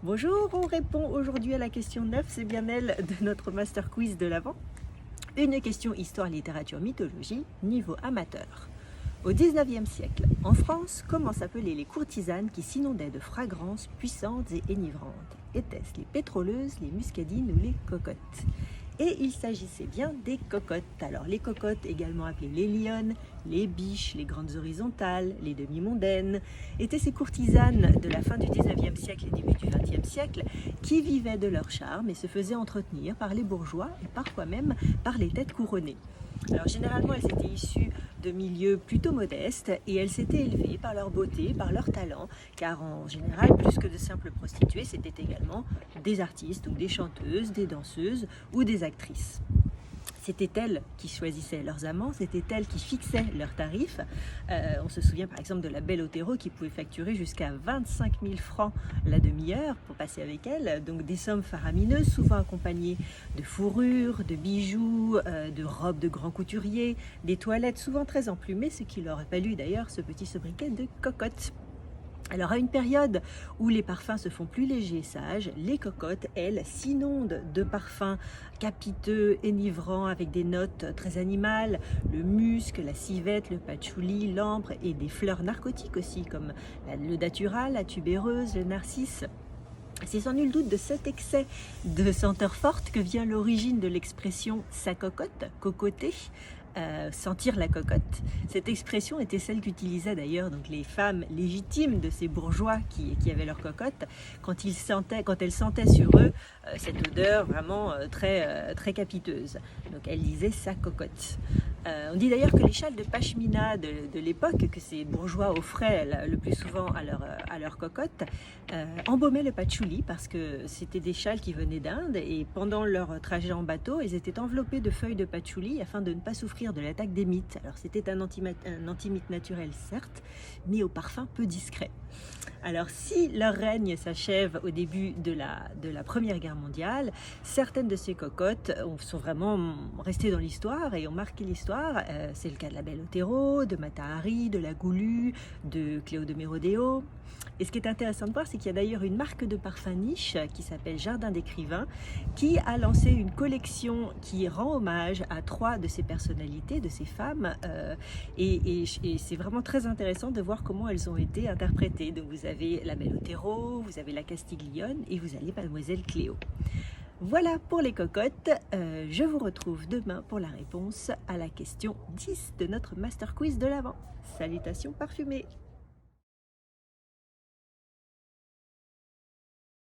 Bonjour, on répond aujourd'hui à la question 9, c'est bien elle, de notre Master Quiz de l'Avent. Une question histoire, littérature, mythologie, niveau amateur. Au 19e siècle, en France, comment s'appelaient les courtisanes qui s'inondaient de fragrances puissantes et enivrantes? Étaient-ce les pétroleuses, les muscadines ou les cocottes? Et il s'agissait bien des cocottes. Alors les cocottes, également appelées les lionnes, les biches, les grandes horizontales, les demi-mondaines, étaient ces courtisanes de la fin du 19e siècle et début du 20e siècle qui vivaient de leur charme et se faisaient entretenir par les bourgeois et parfois même par les têtes couronnées. Alors généralement, elles étaient issues de milieux plutôt modestes et elles s'étaient élevées par leur beauté, par leur talent, car en général, plus que de simples prostituées, c'était également des artistes ou des chanteuses, des danseuses ou des actrices. C'était elles qui choisissaient leurs amants, c'était elles qui fixaient leurs tarifs. On se souvient par exemple de la belle Otero qui pouvait facturer jusqu'à 25 000 francs la demi-heure pour passer avec elle. Donc des sommes faramineuses, souvent accompagnées de fourrures, de bijoux, de robes de grands couturiers, des toilettes souvent très emplumées, ce qui leur a valu d'ailleurs ce petit sobriquet de cocotte. Alors à une période où les parfums se font plus légers et sages, les cocottes, elles, s'inondent de parfums capiteux, enivrants, avec des notes très animales, le musc, la civette, le patchouli, l'ambre et des fleurs narcotiques aussi, comme le datura, la tubéreuse, le narcisse. C'est sans nul doute de cet excès de senteur forte que vient l'origine de l'expression « sa cocotte », cocoter, sentir la cocotte. Cette expression était celle qu'utilisaient d'ailleurs donc les femmes légitimes de ces bourgeois qui avaient leur cocotte quand elles sentaient sur eux cette odeur vraiment très capiteuse. Donc elles disaient sa cocotte. On dit d'ailleurs que les châles de pashmina de l'époque que ces bourgeois offraient le plus souvent à leur cocotte embaumaient le patchouli parce que c'était des châles qui venaient d'Inde et pendant leur trajet en bateau, ils étaient enveloppés de feuilles de patchouli afin de ne pas souffrir de l'attaque des mites. Alors c'était un antimite naturel certes, mais au parfum peu discret. Alors si leur règne s'achève au début de la Première Guerre mondiale, certaines de ces cocottes sont vraiment restées dans l'histoire et ont marqué l'histoire. C'est le cas de la belle Otero, de Mata Hari, de la Goulue, de Cléo de Mérodéo. Et ce qui est intéressant de voir, c'est qu'il y a d'ailleurs une marque de parfum niche qui s'appelle Jardin d'écrivain, qui a lancé une collection qui rend hommage à 3 de ces personnalités, de ces femmes. Et c'est vraiment très intéressant de voir comment elles ont été interprétées. Donc vous avez la belle Otero, vous avez la Castiglione et vous avez Mademoiselle Cléo. Voilà pour les cocottes. Je vous retrouve demain pour la réponse à la question 10 de notre Master Quiz de l'Avent. Salutations parfumées!